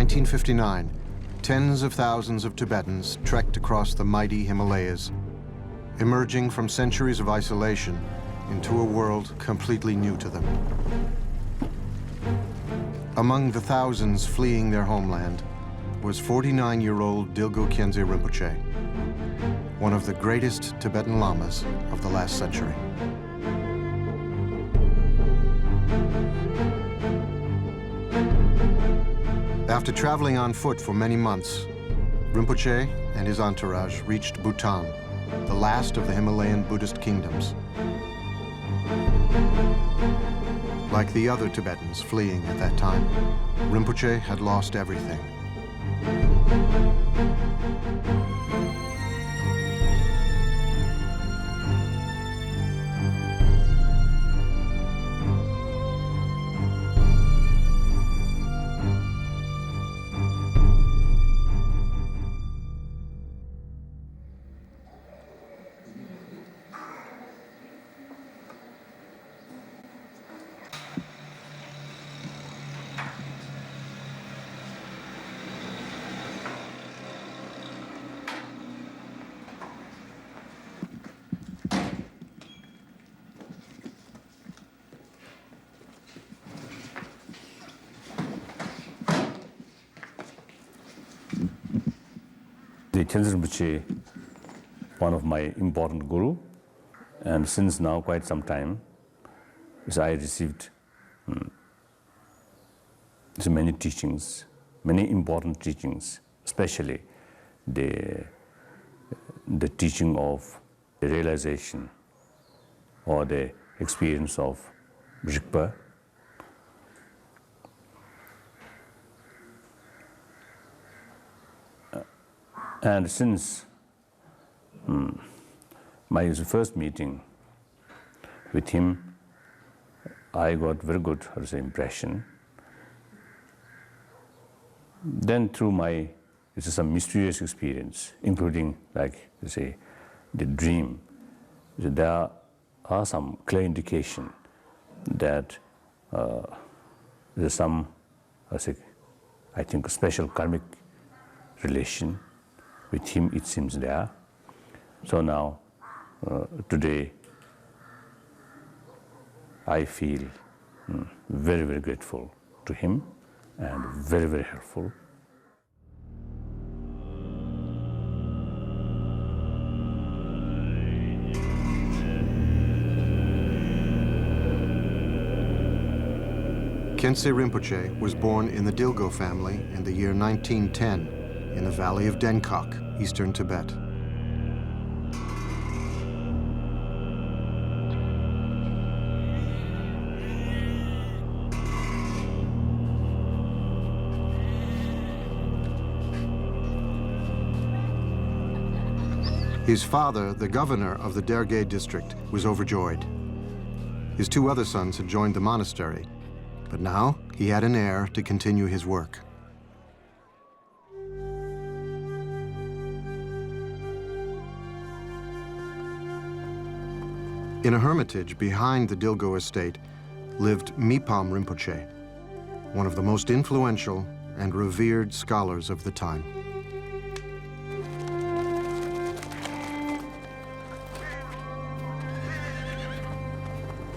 1959, tens of thousands of Tibetans trekked across the mighty Himalayas, emerging from centuries of isolation into a world completely new to them. Among the thousands fleeing their homeland was 49-year-old Dilgo Khyentse Rinpoche, one of the greatest Tibetan lamas of the last century. After traveling on foot for many months, Rinpoche and his entourage reached Bhutan, the last of the Himalayan Buddhist kingdoms. Like the other Tibetans fleeing at that time, Rinpoche had lost everything. Khyentse Rinpoche, one of my important guru, and since now quite some time, I received so many teachings, many important teachings, especially the teaching of the realization or the experience of Rigpa. And since my first meeting with him, I got very good impression. Then through some mysterious experience, including the dream, there are some clear indication that there's some, I think, special karmic relation with him, it seems there. So now, today, I feel very, very grateful to him and very, very helpful. Khyentse Rinpoche was born in the Dilgo family in the year 1910 in the valley of Denkok, eastern Tibet. His father, the governor of the Derge district, was overjoyed. His two other sons had joined the monastery, but now he had an heir to continue his work. In a hermitage behind the Dilgo estate lived Mipam Rinpoche, one of the most influential and revered scholars of the time.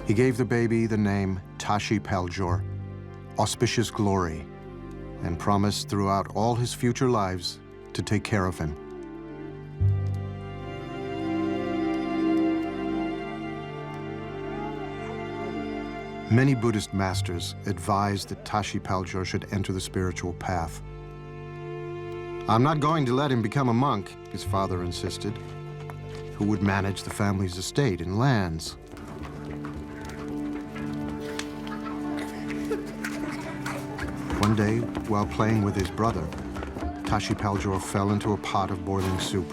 He gave the baby the name Tashi Paljor, auspicious glory, and promised throughout all his future lives to take care of him. Many Buddhist masters advised that Tashi Paljor should enter the spiritual path. "I'm not going to let him become a monk," his father insisted. "Who would manage the family's estate and lands?" One day, while playing with his brother, Tashi Paljor fell into a pot of boiling soup.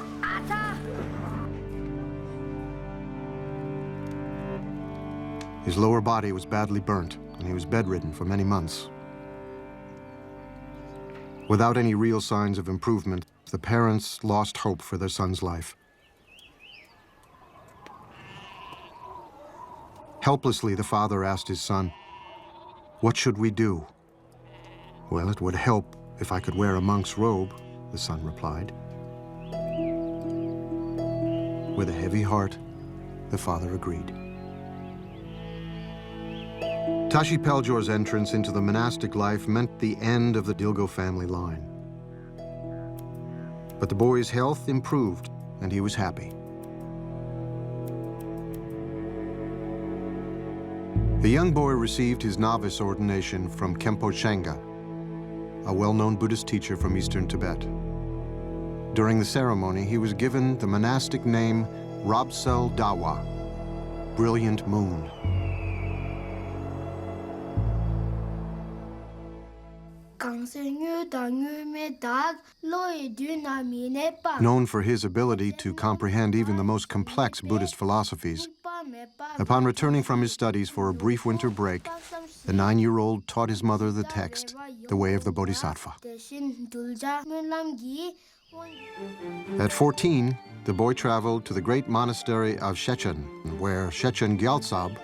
His lower body was badly burnt, and he was bedridden for many months. Without any real signs of improvement, the parents lost hope for their son's life. Helplessly, the father asked his son, "What should we do?" "Well, it would help If I could wear a monk's robe, the son replied. With a heavy heart, the father agreed. Tashi Peljor's entrance into the monastic life meant the end of the Dilgo family line. But the boy's health improved, and he was happy. The young boy received his novice ordination from Khenpo Chenga, a well-known Buddhist teacher from eastern Tibet. During the ceremony, he was given the monastic name Robsel Dawa, brilliant moon. Known for his ability to comprehend even the most complex Buddhist philosophies, upon returning from his studies for a brief winter break, the 9-year-old taught his mother the text, The Way of the Bodhisattva. At 14, the boy traveled to the great monastery of Shechen, where Shechen Gyaltsab,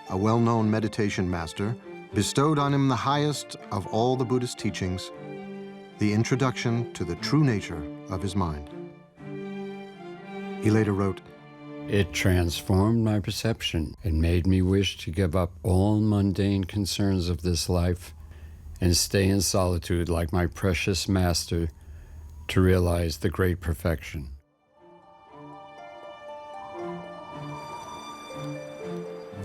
a well-known meditation master, bestowed on him the highest of all the Buddhist teachings, the introduction to the true nature of his mind. He later wrote, "It transformed my perception and made me wish to give up all mundane concerns of this life and stay in solitude like my precious master to realize the great perfection."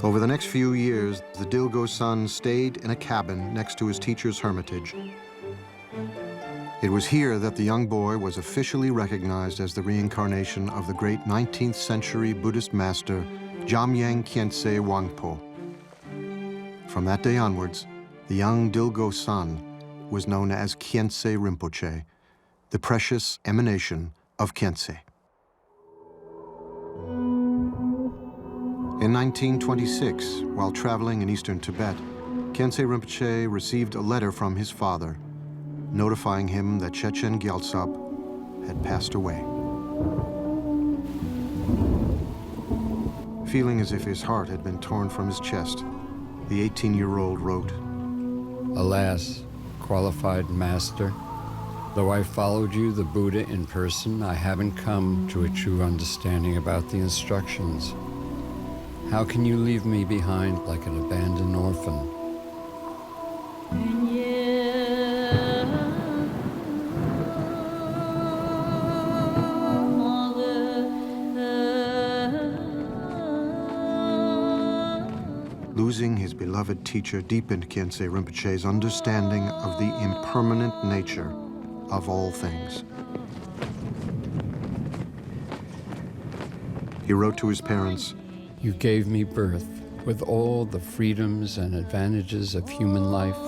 Over the next few years, the Dilgo son stayed in a cabin next to his teacher's hermitage. It was here that the young boy was officially recognized as the reincarnation of the great 19th century Buddhist master, Jamyang Khyentse Wangpo. From that day onwards, the young Dilgo son was known as Khyentse Rinpoche, the precious emanation of Khyentse. In 1926, while traveling in eastern Tibet, Khyentse Rinpoche received a letter from his father, notifying him that Shechen Gyaltsab had passed away. Feeling as if his heart had been torn from his chest, the 18-year-old wrote, "Alas, qualified master, though I followed you, the Buddha, in person, I haven't come to a true understanding about the instructions. How can you leave me behind like an abandoned orphan?" Losing his beloved teacher deepened Khyentse Rinpoche's understanding of the impermanent nature of all things. He wrote to his parents, "You gave me birth with all the freedoms and advantages of human life,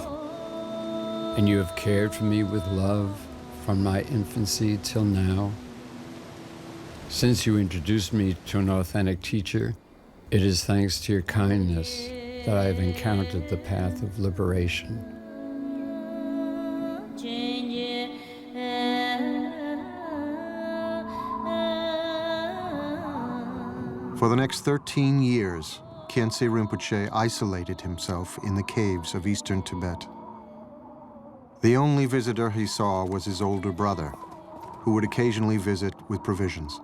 and you have cared for me with love from my infancy till now. Since you introduced me to an authentic teacher, it is thanks to your kindness that I have encountered the path of liberation." For the next 13 years, Khyentse Rinpoche isolated himself in the caves of eastern Tibet. The only visitor he saw was his older brother, who would occasionally visit with provisions.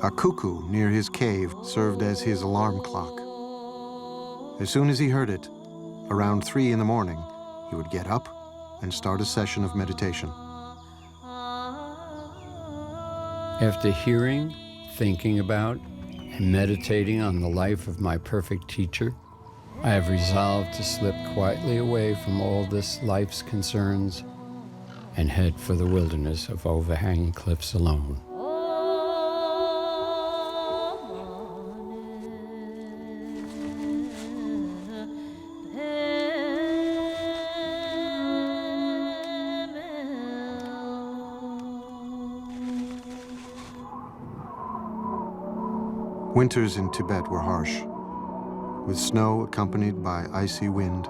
A cuckoo near his cave served as his alarm clock. As soon as he heard it, around 3 in the morning, he would get up and start a session of meditation. After hearing, thinking about, and meditating on the life of my perfect teacher, I have resolved to slip quietly away from all this life's concerns and head for the wilderness of overhanging cliffs alone. Winters in Tibet were harsh, with snow accompanied by icy wind.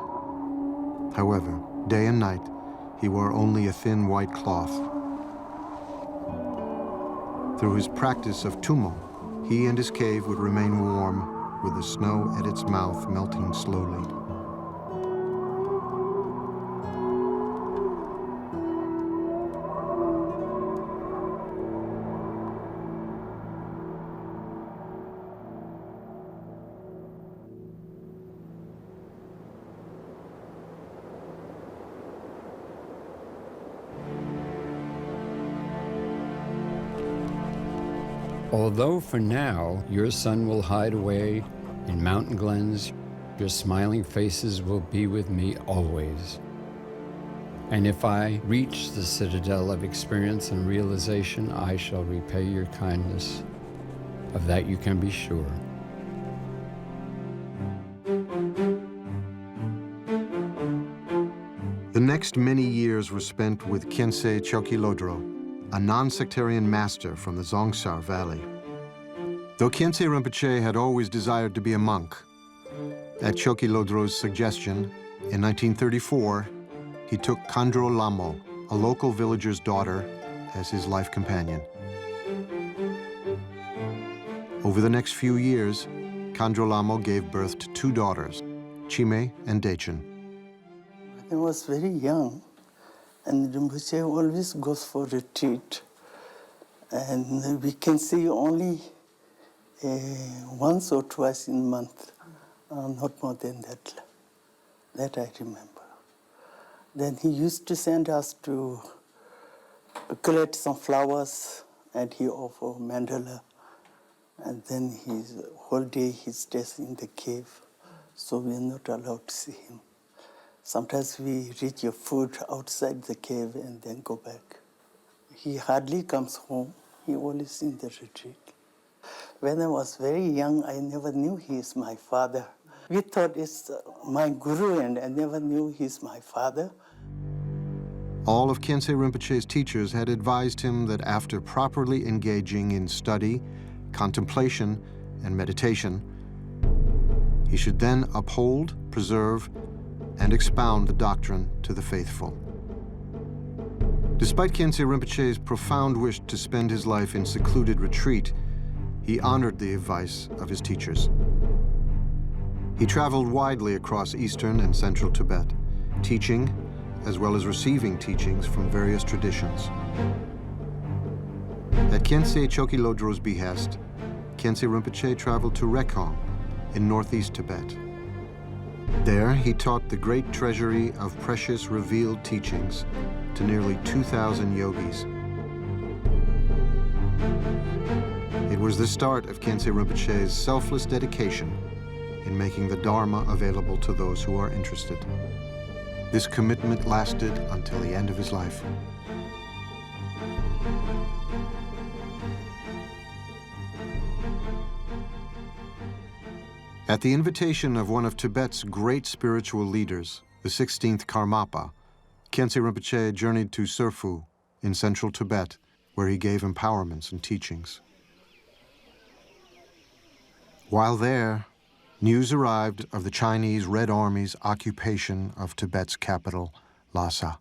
However, day and night, he wore only a thin white cloth. Through his practice of tummo, he and his cave would remain warm, with the snow at its mouth melting slowly. Although for now your sun will hide away in mountain glens, your smiling faces will be with me always. And if I reach the citadel of experience and realization, I shall repay your kindness. Of that you can be sure. The next many years were spent with Khyentse Lodro, a non-sectarian master from the Zongsar Valley. Though Khyentse Rinpoche had always desired to be a monk, at Choki Lodro's suggestion, in 1934, he took Khandro Lamo, a local villager's daughter, as his life companion. Over the next few years, Khandro Lamo gave birth to 2 daughters, Chime and Dechen. I was very young, and Rinpoche always goes for retreat. And we can see only once or twice in a month, not more than that. That I remember. Then he used to send us to collect some flowers, and he offered mandala. And then his whole day he stays in the cave, so we are not allowed to see him. Sometimes we reach your food outside the cave and then go back. He hardly comes home. He always in the retreat. When I was very young, I never knew he is my father. We thought it's my guru, and I never knew he's my father. All of Khyentse Rinpoche's teachers had advised him that after properly engaging in study, contemplation, and meditation, he should then uphold, preserve, and expound the doctrine to the faithful. Despite Khyentse Rinpoche's profound wish to spend his life in secluded retreat, he honored the advice of his teachers. He traveled widely across eastern and central Tibet, teaching as well as receiving teachings from various traditions. At Khyentse Choki Lodro's behest, Khyentse Rinpoche traveled to Rekong in northeast Tibet. There, he taught the great treasury of precious revealed teachings to nearly 2,000 yogis. It was the start of Khyentse Rinpoche's selfless dedication in making the Dharma available to those who are interested. This commitment lasted until the end of his life. At the invitation of one of Tibet's great spiritual leaders, the 16th Karmapa, Khyentse Rinpoche journeyed to Serfu in central Tibet, where he gave empowerments and teachings. While there, news arrived of the Chinese Red Army's occupation of Tibet's capital, Lhasa.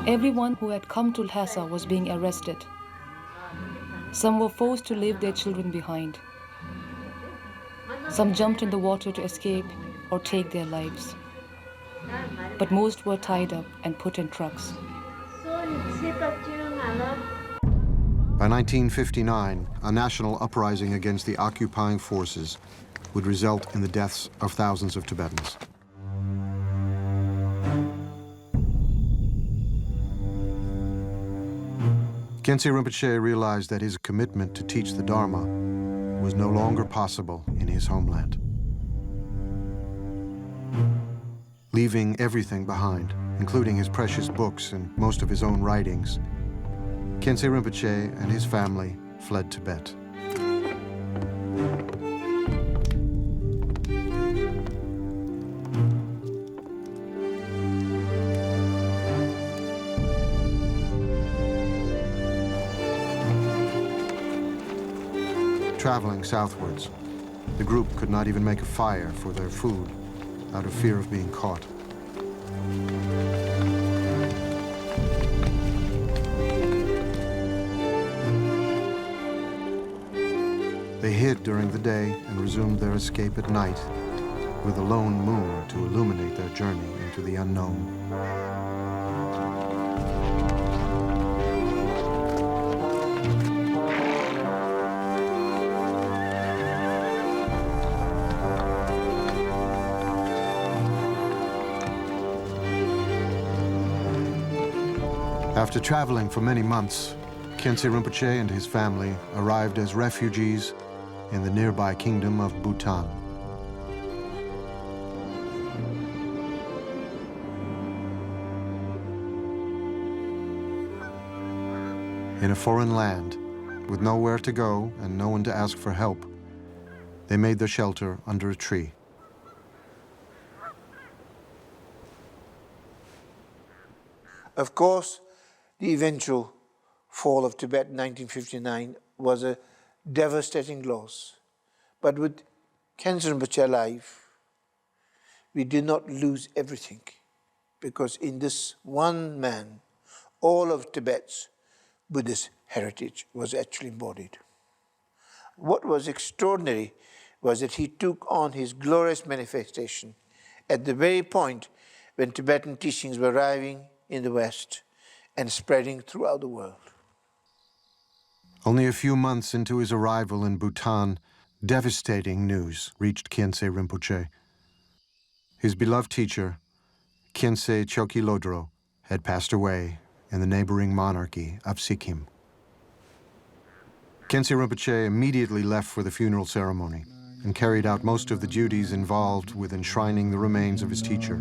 Everyone who had come to Lhasa was being arrested. Some were forced to leave their children behind. Some jumped in the water to escape or take their lives. But most were tied up and put in trucks. By 1959, a national uprising against the occupying forces would result in the deaths of thousands of Tibetans. Khyentse Rinpoche realized that his commitment to teach the Dharma was no longer possible in his homeland. Leaving everything behind, including his precious books and most of his own writings, Khyentse Rinpoche and his family fled Tibet. Traveling southwards, the group could not even make a fire for their food out of fear of being caught. They hid during the day and resumed their escape at night, with a lone moon to illuminate their journey into the unknown. After traveling for many months, Khyentse Rinpoche and his family arrived as refugees in the nearby kingdom of Bhutan. In a foreign land, with nowhere to go and no one to ask for help, they made their shelter under a tree. Of course, the eventual fall of Tibet in 1959 was a devastating loss. But with Khyentse Rinpoche alive, we did not lose everything, because in this one man, all of Tibet's Buddhist heritage was actually embodied. What was extraordinary was that he took on his glorious manifestation at the very point when Tibetan teachings were arriving in the West and spreading throughout the world. Only a few months into his arrival in Bhutan, devastating news reached Khyentse Rinpoche. His beloved teacher, Khyentse Chokyi Lodro, had passed away in the neighboring monarchy of Sikkim. Khyentse Rinpoche immediately left for the funeral ceremony and carried out most of the duties involved with enshrining the remains of his teacher.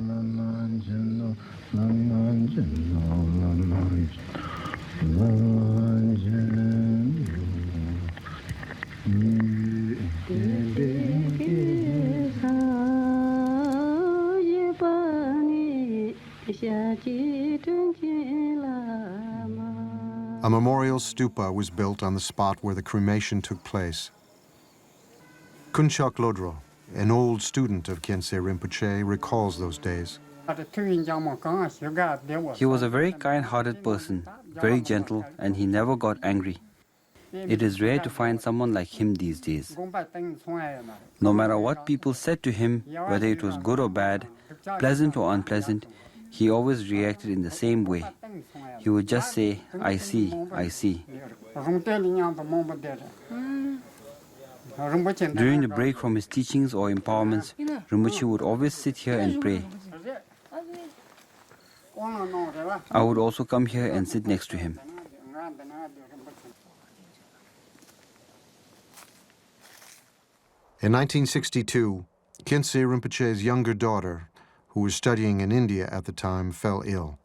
A memorial stupa was built on the spot where the cremation took place. Kunchok Lodro, an old student of Khyentse Rinpoche, recalls those days. He was a very kind-hearted person, very gentle, and he never got angry. It is rare to find someone like him these days. No matter what people said to him, whether it was good or bad, pleasant or unpleasant, he always reacted in the same way. He would just say, "I see, I see." During the break from his teachings or empowerments, Rinpoche would always sit here and pray. I would also come here and sit next to him. In 1962, Khyentse Rinpoche's younger daughter, who was studying in India at the time, fell ill.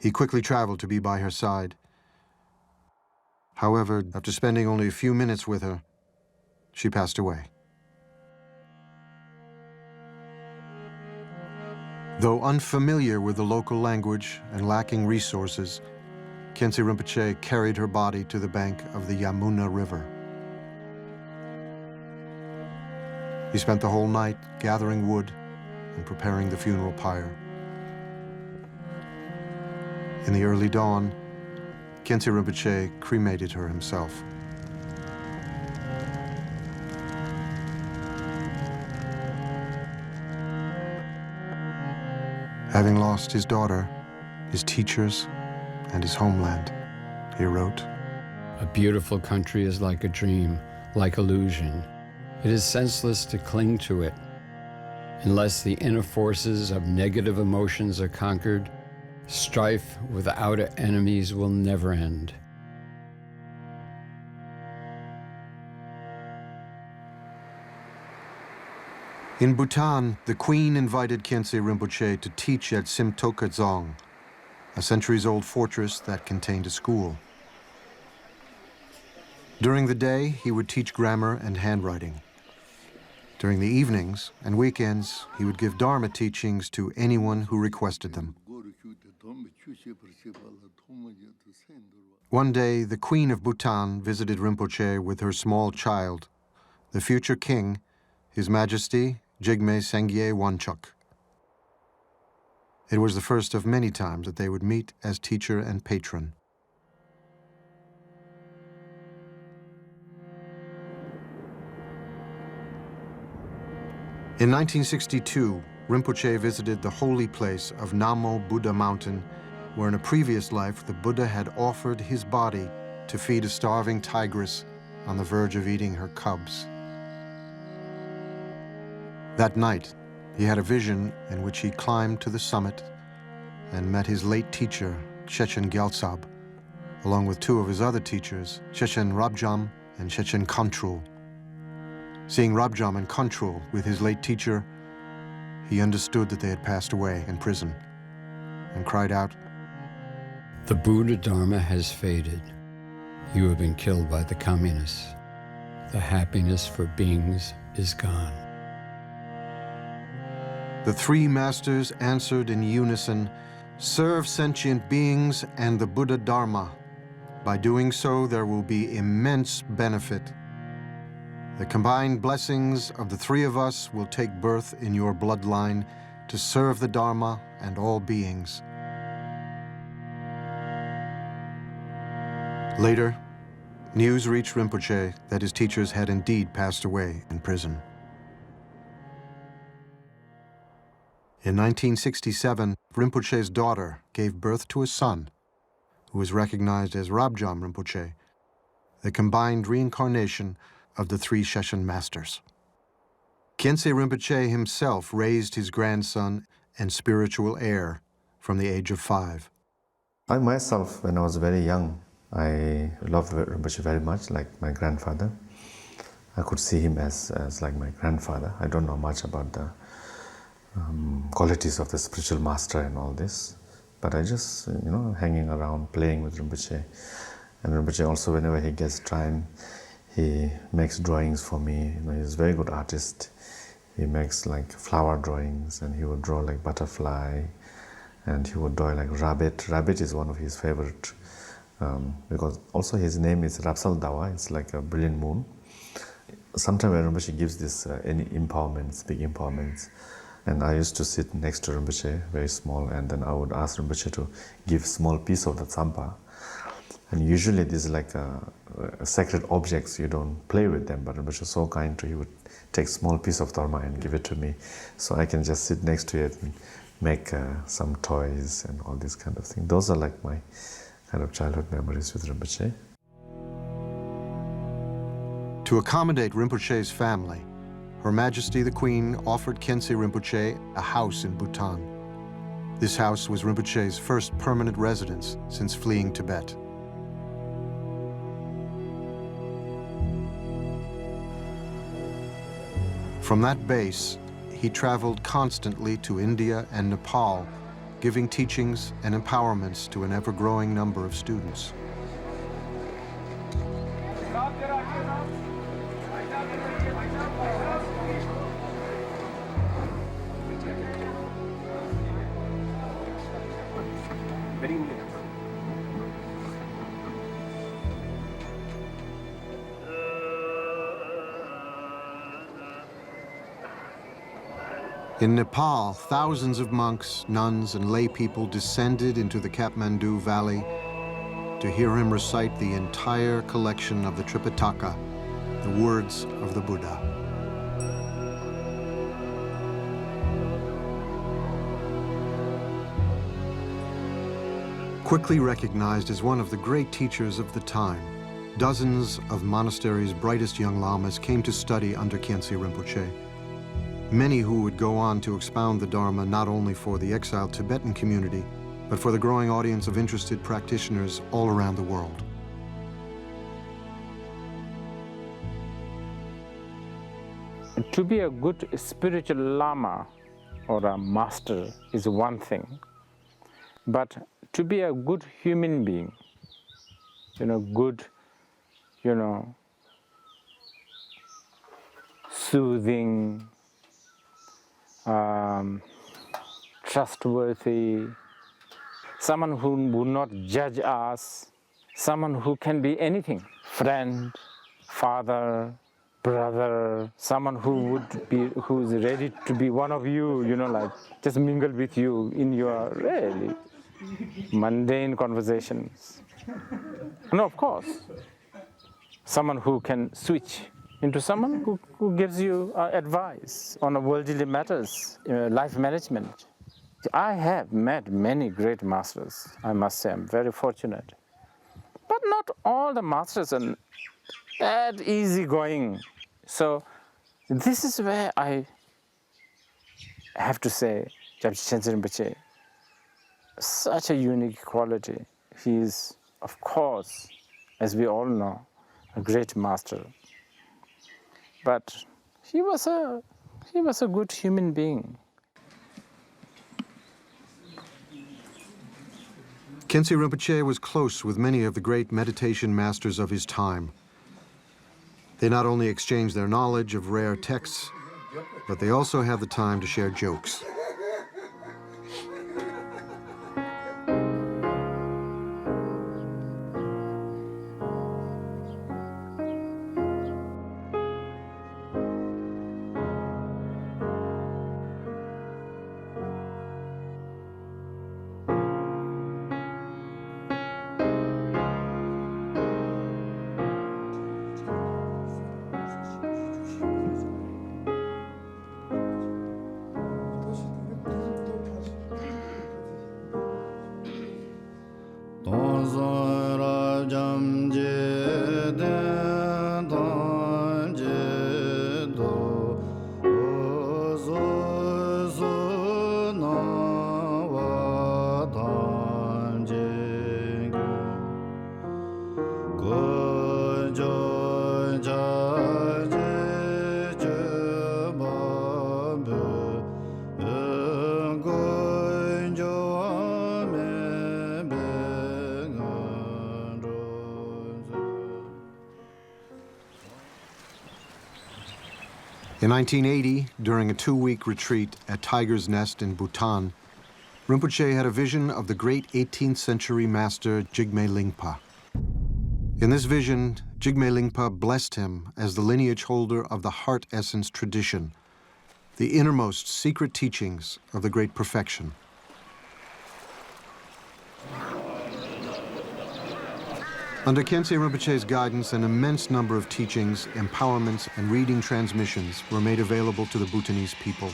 He quickly traveled to be by her side. However, after spending only a few minutes with her, she passed away. Though unfamiliar with the local language and lacking resources, Khyentse Rinpoche carried her body to the bank of the Yamuna River. He spent the whole night gathering wood and preparing the funeral pyre. In the early dawn, Khyentse Rinpoche cremated her himself. Having lost his daughter, his teachers, and his homeland, he wrote, A beautiful country is like a dream, like illusion. It is senseless to cling to it. Unless the inner forces of negative emotions are conquered, strife with outer enemies will never end. In Bhutan, the Queen invited Khyentse Rinpoche to teach at Simtoka Dzong, a centuries-old fortress that contained a school. During the day, he would teach grammar and handwriting. During the evenings and weekends, he would give Dharma teachings to anyone who requested them. One day, the Queen of Bhutan visited Rinpoche with her small child, the future king, His Majesty Jigme Sengye Wanchuk. It was the first of many times that they would meet as teacher and patron. In 1962, Rinpoche visited the holy place of Namo Buddha Mountain, where in a previous life the Buddha had offered his body to feed a starving tigress on the verge of eating her cubs. That night, he had a vision in which he climbed to the summit and met his late teacher, Chechen Gyaltsab, along with two of his other teachers, Chechen Rabjam and Chechen Khantrul. Seeing Rabjam and Khantrul with his late teacher, he understood that they had passed away in prison and cried out, The Buddha Dharma has faded. You have been killed by the communists. The happiness for beings is gone. The three masters answered in unison, Serve sentient beings and the Buddha Dharma. By doing so, there will be immense benefit. The combined blessings of the three of us will take birth in your bloodline to serve the Dharma and all beings. Later, news reached Rinpoche that his teachers had indeed passed away in prison. In 1967, Rinpoche's daughter gave birth to a son, who was recognized as Rabjam Rinpoche, the combined reincarnation of the three Chechen masters. Khyentse Rinpoche himself raised his grandson and spiritual heir from the age of 5. I myself, when I was very young, I loved Rinpoche very much, like my grandfather. I could see him as like my grandfather. I don't know much about the qualities of the spiritual master and all this, but I just, hanging around, playing with Rinpoche. And Rinpoche also, whenever he gets time, he makes drawings for me. He's a very good artist. He makes like flower drawings, and he would draw like butterfly, and he would draw like rabbit. Rabbit is one of his favorite, because also his name is Rapsal Dawa. It's like a brilliant moon. Sometimes when Rinpoche gives this any empowerments, big empowerments, and I used to sit next to Rinpoche, very small, and then I would ask Rinpoche to give small piece of the tsampa. And usually these are like sacred objects, you don't play with them, but Rinpoche was so kind he would take small piece of dharma and give it to me, so I can just sit next to it and make some toys and all these kind of things. Those are like my kind of childhood memories with Rinpoche. To accommodate Rinpoche's family, Her Majesty the Queen offered Khyentse Rinpoche a house in Bhutan. This house was Rinpoche's first permanent residence since fleeing Tibet. From that base, he traveled constantly to India and Nepal, giving teachings and empowerments to an ever-growing number of students. In Nepal, thousands of monks, nuns, and lay people descended into the Kathmandu Valley to hear him recite the entire collection of the Tripitaka, the words of the Buddha. Quickly recognized as one of the great teachers of the time, dozens of monasteries' brightest young lamas came to study under Khyentse Rinpoche. Many who would go on to expound the Dharma not only for the exiled Tibetan community, but for the growing audience of interested practitioners all around the world. To be a good spiritual lama or a master is one thing, but to be a good human being, good, soothing, trustworthy, someone who would not judge us, someone who can be anything, friend, father, brother, someone who is ready to be one of you, like just mingle with you in your really mundane conversations. And of course, someone who can switch into someone who gives you advice on worldly matters, life management. I have met many great masters, I must say. I'm very fortunate. But not all the masters are that easygoing. So this is where I have to say, Gyaltsen Khyentse Rinpoche, such a unique quality. He is, of course, as we all know, a great master. But he was a good human being. Khyentse Rinpoche was close with many of the great meditation masters of his time. They not only exchanged their knowledge of rare texts, but they also had the time to share jokes. In 1980, during a 2-week retreat at Tiger's Nest in Bhutan, Rinpoche had a vision of the great 18th century master Jigme Lingpa. In this vision, Jigme Lingpa blessed him as the lineage holder of the heart essence tradition, the innermost secret teachings of the great perfection. Under Khyentse Rinpoche's guidance, an immense number of teachings, empowerments, and reading transmissions were made available to the Bhutanese people.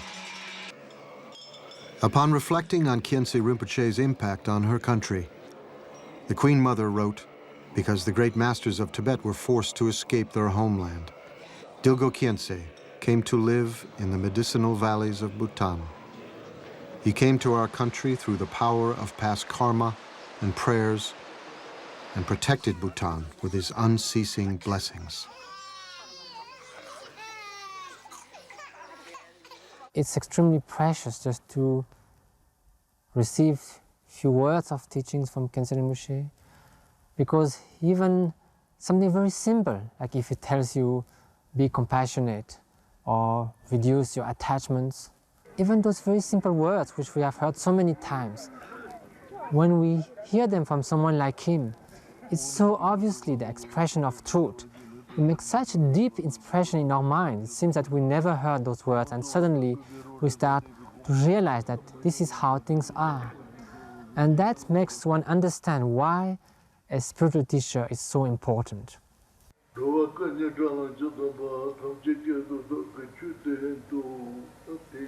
Upon reflecting on Khyentse Rinpoche's impact on her country, the Queen Mother wrote, because the great masters of Tibet were forced to escape their homeland, Dilgo Khyentse came to live in the medicinal valleys of Bhutan. He came to our country through the power of past karma and prayers, and protected Bhutan with his unceasing blessings. It's extremely precious just to receive few words of teachings from Khyentse Rinpoche, because even something very simple, like if it tells you be compassionate or reduce your attachments, even those very simple words which we have heard so many times, when we hear them from someone like him, it's so obviously the expression of truth. It makes such a deep impression in our mind. It seems that we never heard those words, and suddenly we start to realize that this is how things are. And that makes one understand why a spiritual teacher is so important.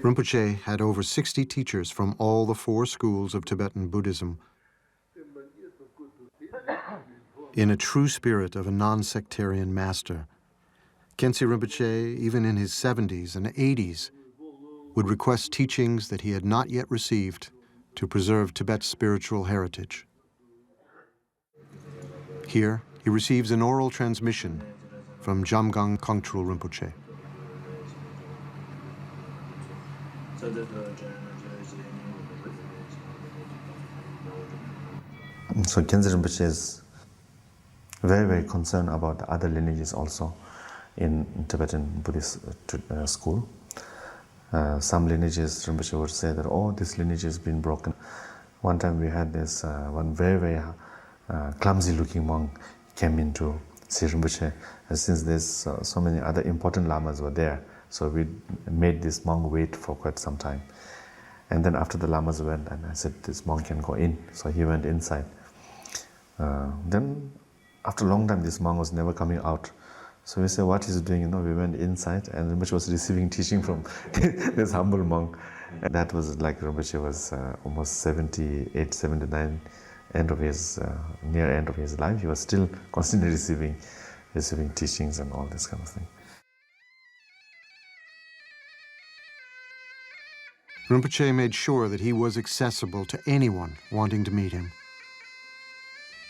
Rinpoche had over 60 teachers from all the 4 schools of Tibetan Buddhism. In a true spirit of a non-sectarian master, Khyentse Rinpoche, even in his 70s and 80s, would request teachings that he had not yet received to preserve Tibet's spiritual heritage. Here, he receives an oral transmission from Jamgang Kongtrul Rinpoche. So Khyentse Rinpoche is very, very concerned about the other lineages also in Tibetan Buddhist school. Some lineages, Rinpoche would say that, oh, this lineage has been broken. One time we had this one very, very clumsy-looking monk came in to see Rinpoche, and since there's so many other important lamas were there, so we made this monk wait for quite some time. And then after the lamas went, and I said, this monk can go in, so he went inside. Then after a long time, this monk was never coming out So we say, what is he doing? We went inside, and Rinpoche was receiving teaching from this humble monk. And that was like Rinpoche was almost 78, 79, near end of his life. He was still constantly receiving teachings and all this kind of thing. Rinpoche made sure that he was accessible to anyone wanting to meet him.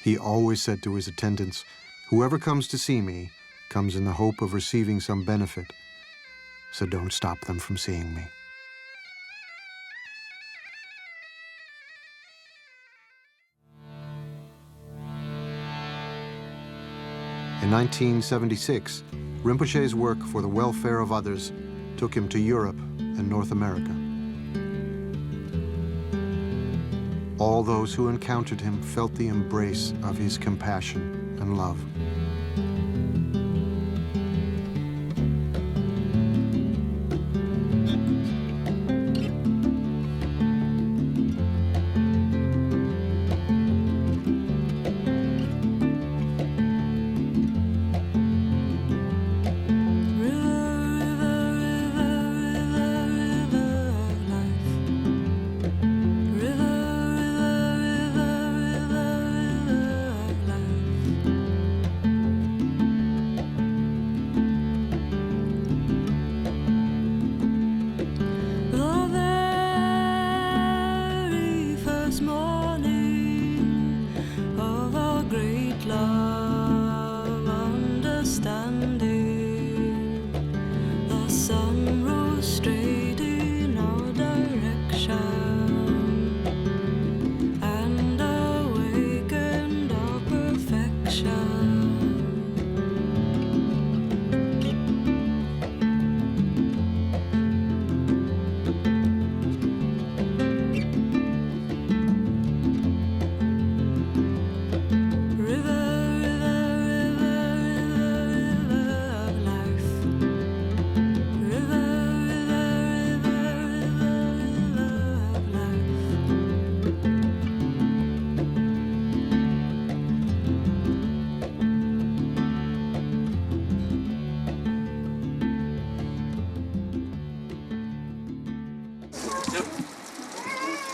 He always said to his attendants, "Whoever comes to see me comes in the hope of receiving some benefit, so don't stop them from seeing me." In 1976, Rinpoche's work for the welfare of others took him to Europe and North America. All those who encountered him felt the embrace of his compassion and love.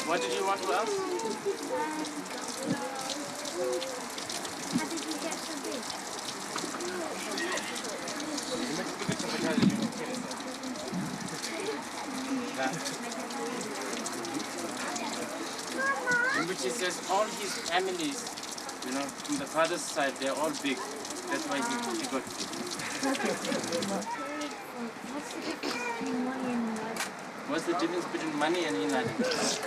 What did you want to ask? How did you get so big? Which is says all his families, from the father's side, they're all big. That's why he got big. What's the difference between money and life? What's the difference between money and enlightenment?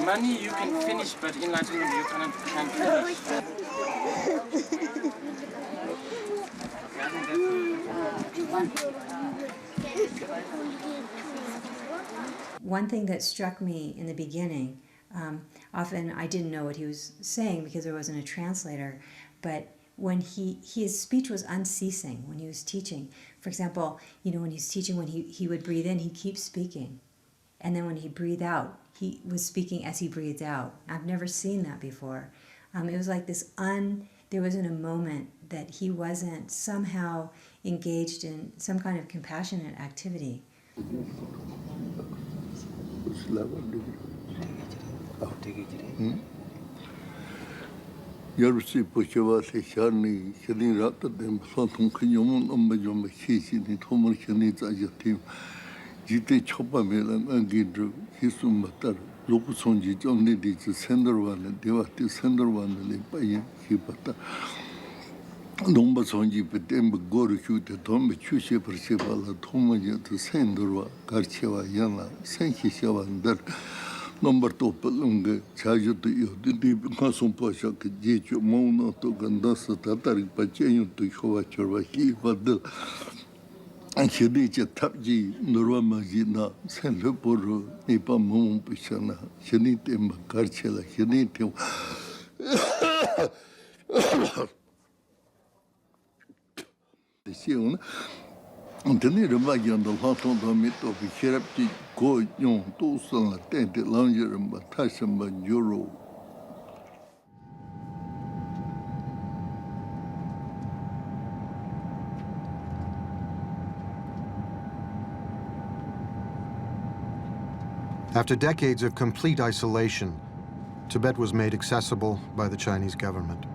Money you can finish, but enlightenment you can't finish. One thing that struck me in the beginning, often I didn't know what he was saying because there wasn't a translator, but when his speech was unceasing when he was teaching. For example, when he was teaching, when he would breathe in, he'd keep speaking. And then when he breathed out, he was speaking as he breathed out. I've never seen that before. It was like there wasn't a moment that he wasn't somehow engaged in some kind of compassionate activity. Nomba sonji petemba goro chute tombe chushe persebala tomanya to sendorwa karchewa yana senchi shawandar nomba topa lunga chajo to yo di kasum pasha ke jecho mauna to gandasa tatari pacheyo to chowa chorwa hi vadal anchede che tapji norwa majina senleporo nipa mum pishana shenitemba karchela shenitem After decades of complete isolation, Tibet was made accessible by the Chinese government.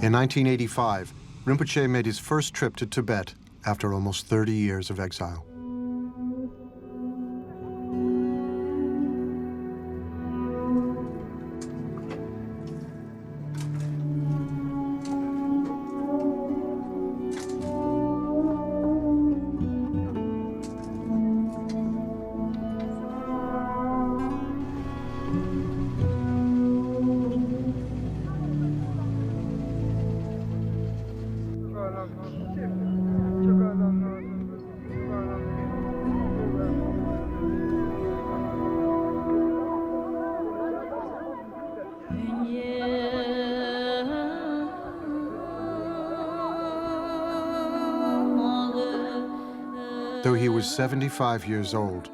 In 1985, Rinpoche made his first trip to Tibet after almost 30 years of exile. Though he was 75 years old,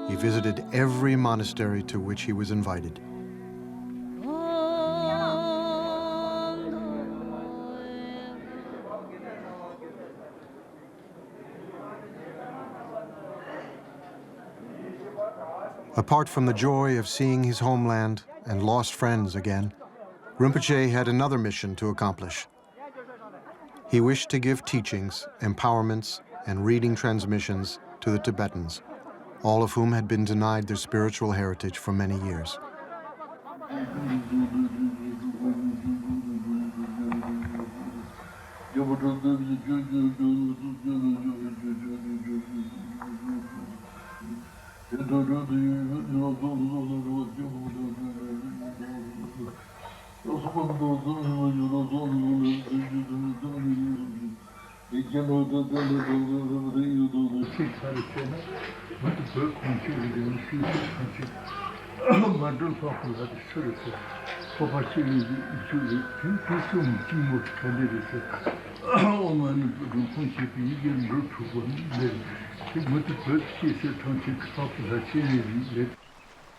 he visited every monastery to which he was invited. Apart from the joy of seeing his homeland and lost friends again, Rinpoche had another mission to accomplish. He wished to give teachings, empowerments, and reading transmissions to the Tibetans, all of whom had been denied their spiritual heritage for many years.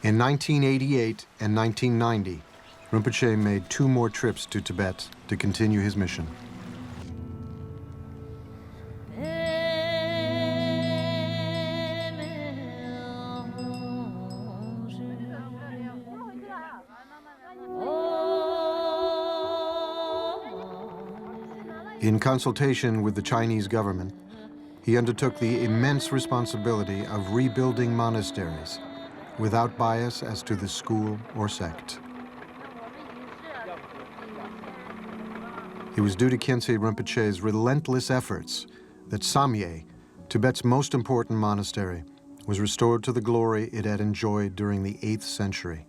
In 1988 and 1990, Rinpoche made 2 more trips to Tibet to continue his mission. In consultation with the Chinese government, he undertook the immense responsibility of rebuilding monasteries without bias as to the school or sect. It was due to Khyentse Rinpoche's relentless efforts that Samye, Tibet's most important monastery, was restored to the glory it had enjoyed during the 8th century.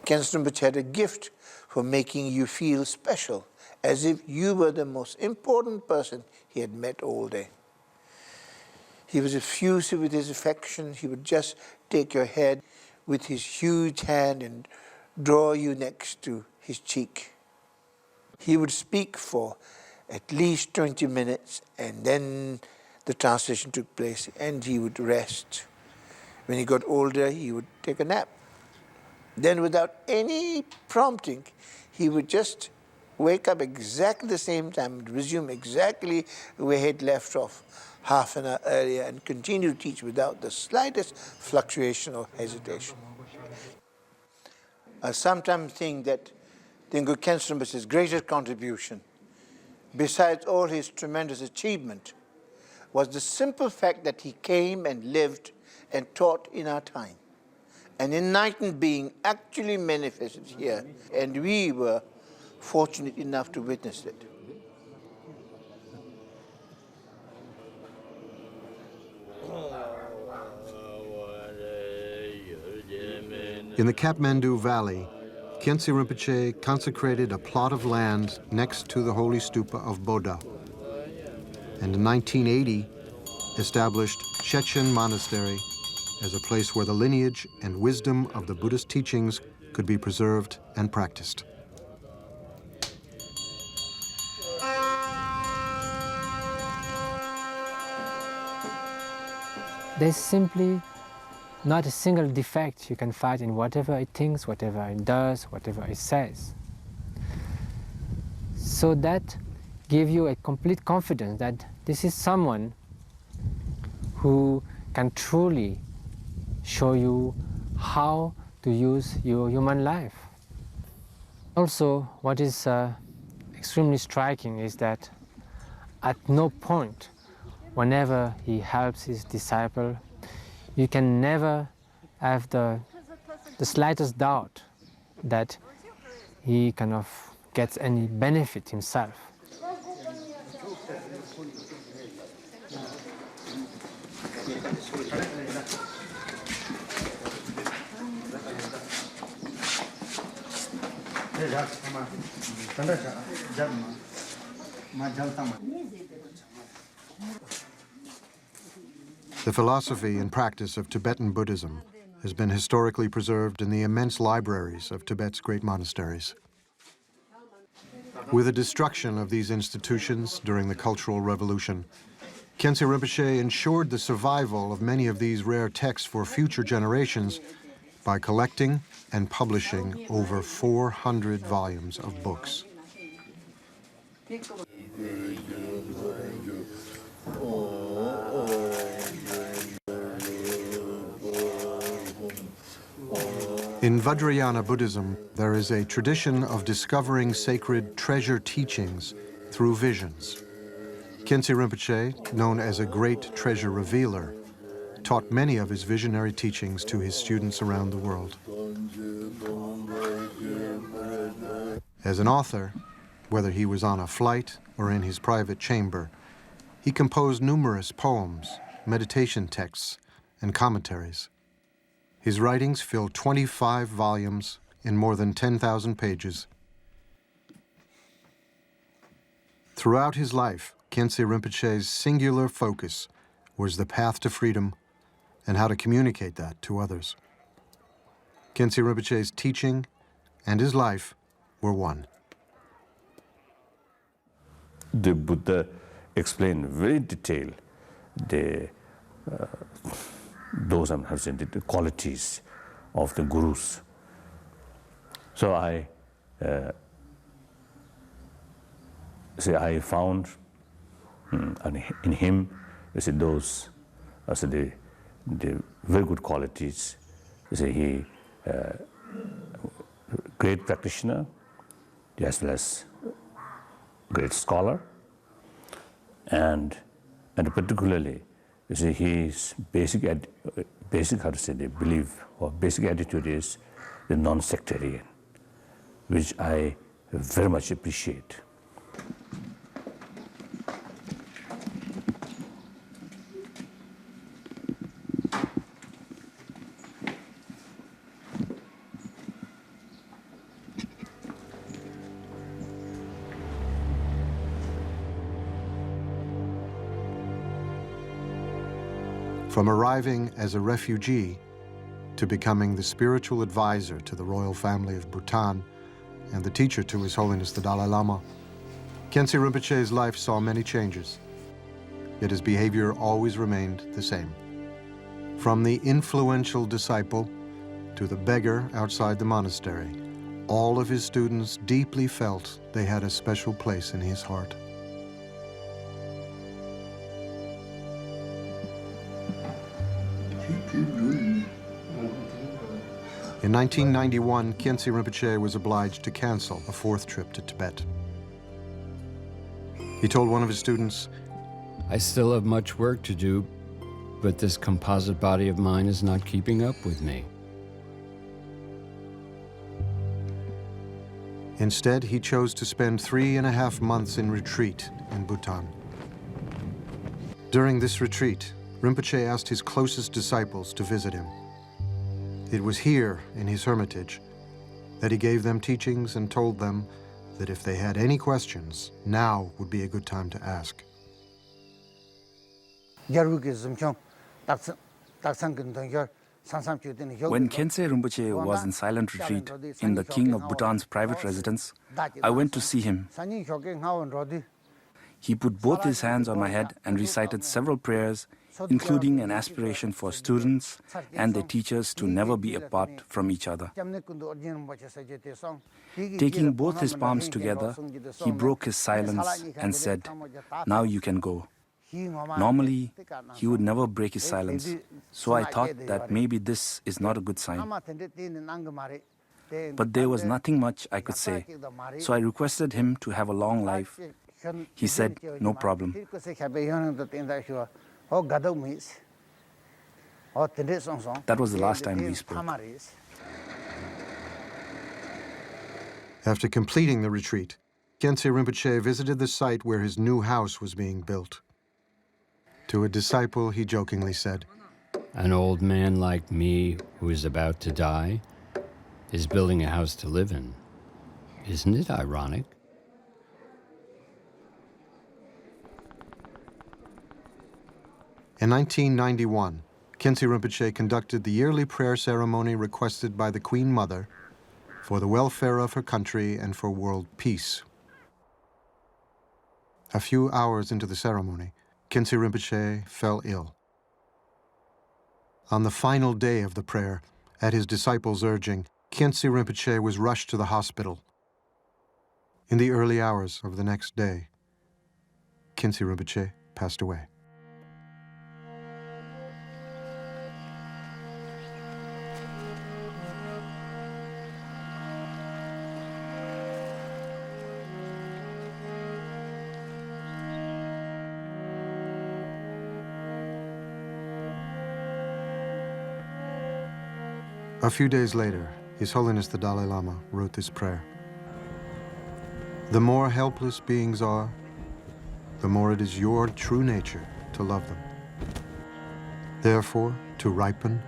Khyentse Rinpoche had a gift for making you feel special, as if you were the most important person he had met all day. He was effusive with his affection. He would just take your head with his huge hand and draw you next to his cheek. He would speak for at least 20 minutes, and then the translation took place, and he would rest. When he got older, he would take a nap. Then without any prompting, he would just wake up exactly the same time, resume exactly where he had left off half an hour earlier, and continue to teach without the slightest fluctuation or hesitation. I sometimes think that Dilgo Khyentse Rinpoche's greatest contribution, besides all his tremendous achievement, was the simple fact that he came and lived and taught in our time. An enlightened being actually manifested here, and we were fortunate enough to witness it. In the Kathmandu Valley, Khyentse Rinpoche consecrated a plot of land next to the holy stupa of Bodha, and in 1980 established Shechen Monastery as a place where the lineage and wisdom of the Buddhist teachings could be preserved and practiced. There's simply not a single defect you can find in whatever it thinks, whatever it does, whatever it says. So that gives you a complete confidence that this is someone who can truly show you how to use your human life. Also, what is extremely striking is that at no point, whenever he helps his disciple, you can never have the slightest doubt that he kind of gets any benefit himself. The philosophy and practice of Tibetan Buddhism has been historically preserved in the immense libraries of Tibet's great monasteries. With the destruction of these institutions during the Cultural Revolution, Khyentse Rinpoche ensured the survival of many of these rare texts for future generations by collecting and publishing over 400 volumes of books. In Vajrayana Buddhism, there is a tradition of discovering sacred treasure teachings through visions. Khyentse Rinpoche, known as a great treasure revealer, taught many of his visionary teachings to his students around the world. As an author, whether he was on a flight or in his private chamber, he composed numerous poems, meditation texts, and commentaries. His writings fill 25 volumes in more than 10,000 pages. Throughout his life, Khyentse Rinpoche's singular focus was the path to freedom and how to communicate that to others. Khyentse Rinpoche's teaching and his life were one. The Buddha explained very detailed the qualities of the gurus. So I found in him those the very good qualities. He great practitioner as well as great scholar, and particularly his basic belief or basic attitude is the non-sectarian, which I very much appreciate. From arriving as a refugee to becoming the spiritual advisor to the royal family of Bhutan and the teacher to His Holiness the Dalai Lama, Khyentse Rinpoche's life saw many changes. yet his behavior always remained the same. From the influential disciple to the beggar outside the monastery, all of his students deeply felt they had a special place in his heart. In 1991, Khyentse Rinpoche was obliged to cancel a fourth trip to Tibet. He told one of his students, I still have much work to do, but this composite body of mine is not keeping up with me. Instead, he chose to spend 3.5 months in retreat in Bhutan. During this retreat, Rinpoche asked his closest disciples to visit him. It was here, in his hermitage, that he gave them teachings and told them that if they had any questions, now would be a good time to ask. When Khyentse Rinpoche was in silent retreat in the king of Bhutan's private residence, I went to see him. He put both his hands on my head and recited several prayers, including an aspiration for students and their teachers to never be apart from each other. Taking both his palms together, he broke his silence and said, "Now you can go." Normally, he would never break his silence, so I thought that maybe this is not a good sign. But there was nothing much I could say, so I requested him to have a long life. He said, "No problem." That was the last time we spoke. After completing the retreat, Khyentse Rinpoche visited the site where his new house was being built. To a disciple, he jokingly said, An old man like me who is about to die is building a house to live in. Isn't it ironic? In 1991, Khyentse Rinpoche conducted the yearly prayer ceremony requested by the Queen Mother for the welfare of her country and for world peace. A few hours into the ceremony, Khyentse Rinpoche fell ill. On the final day of the prayer, at his disciples' urging, Khyentse Rinpoche was rushed to the hospital. In the early hours of the next day, Khyentse Rinpoche passed away. A few days later, His Holiness the Dalai Lama wrote this prayer. The more helpless beings are, the more it is your true nature to love them. Therefore, to ripen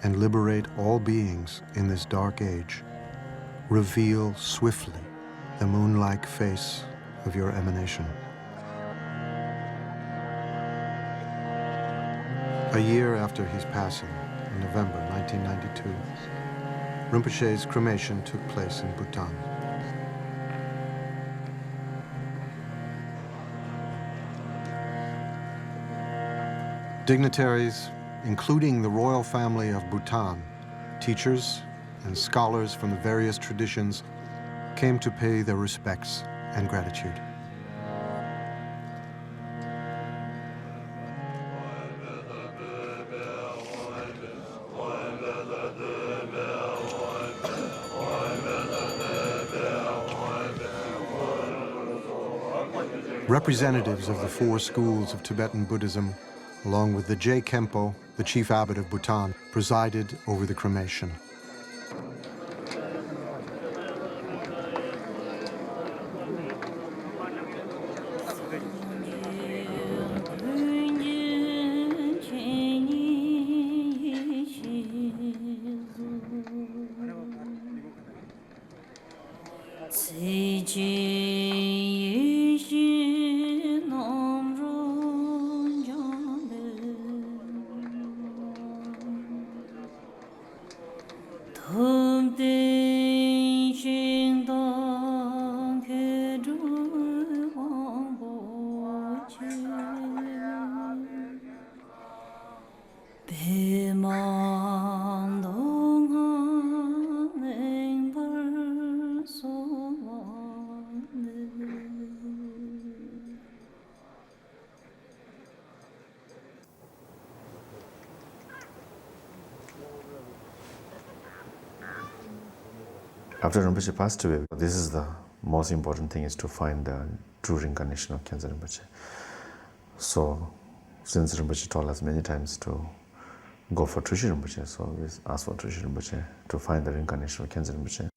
and liberate all beings in this dark age, reveal swiftly the moon-like face of your emanation. A year after his passing, in November 1992, Rinpoche's cremation took place in Bhutan. Dignitaries, including the royal family of Bhutan, teachers and scholars from the various traditions, came to pay their respects and gratitude. Representatives of the 4 schools of Tibetan Buddhism, along with the Je Khenpo, the chief abbot of Bhutan, presided over the cremation. After Rinpoche passed away, this is the most important thing, is to find the true reincarnation of Khyentse Rinpoche. So, since Rinpoche told us many times to go for Trishul Rinpoche, so we asked for Trishul Rinpoche to find the reincarnation of Khyentse Rinpoche.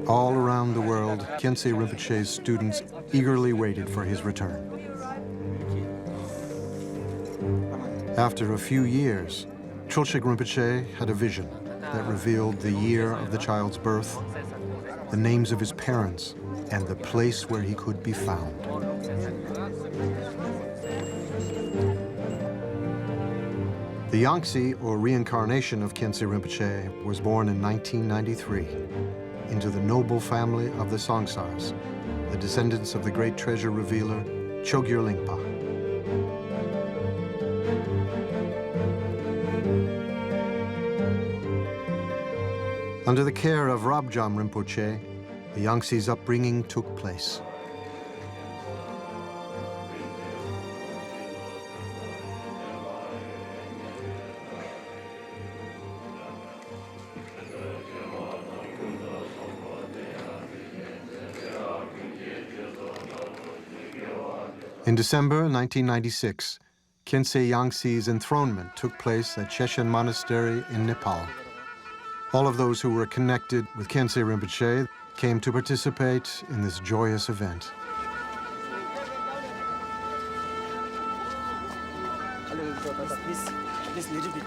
All around the world, Khyentse Rinpoche's students eagerly waited for his return. After a few years, Trulshik Rinpoche had a vision that revealed the year of the child's birth, the names of his parents, and the place where he could be found. The Yangtze, or reincarnation of Khyentse Rinpoche, was born in 1993 into the noble family of the Songsars, the descendants of the great treasure revealer Chogyur Lingpa. Under the care of Rabjam Rinpoche, the Yangtze's upbringing took place. In December 1996, Khyentse Yangtze's enthronement took place at Chechen Monastery in Nepal. All of those who were connected with Khyentse Rinpoche came to participate in this joyous event. This little bit.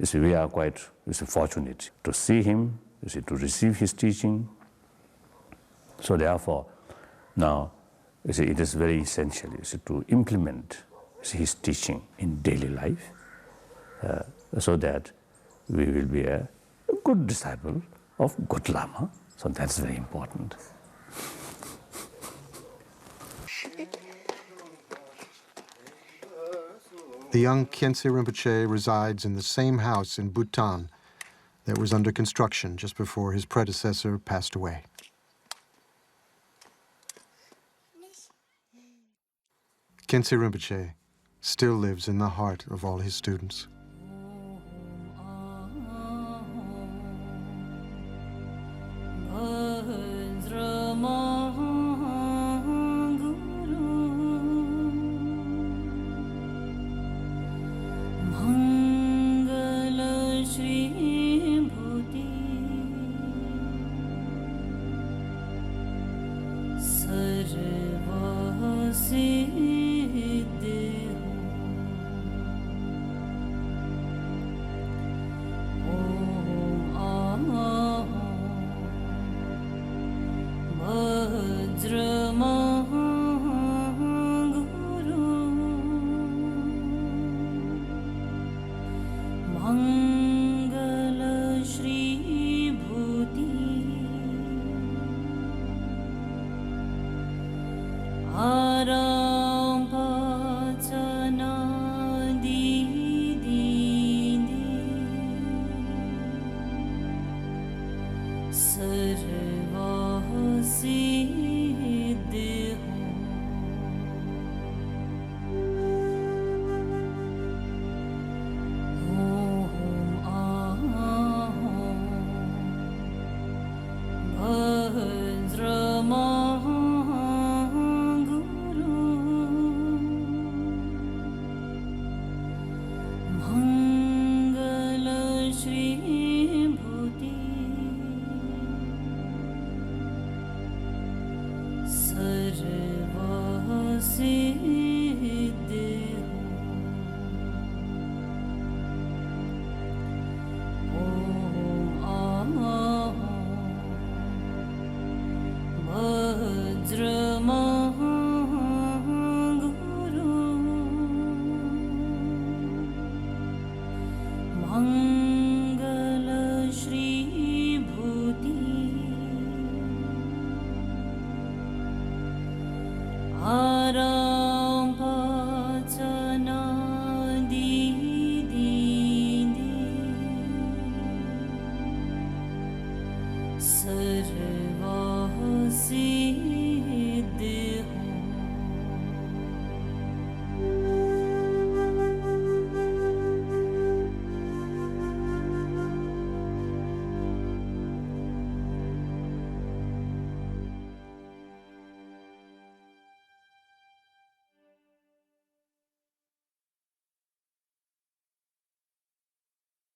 You see, we are quite fortunate to see him, to receive his teaching. So therefore, now, it is very essential to implement his teaching in daily life so that we will be a good disciple of good Lama. So that's very important. The young Khyentse Rinpoche resides in the same house in Bhutan that was under construction just before his predecessor passed away. Khyentse Rinpoche still lives in the heart of all his students. Sarvasi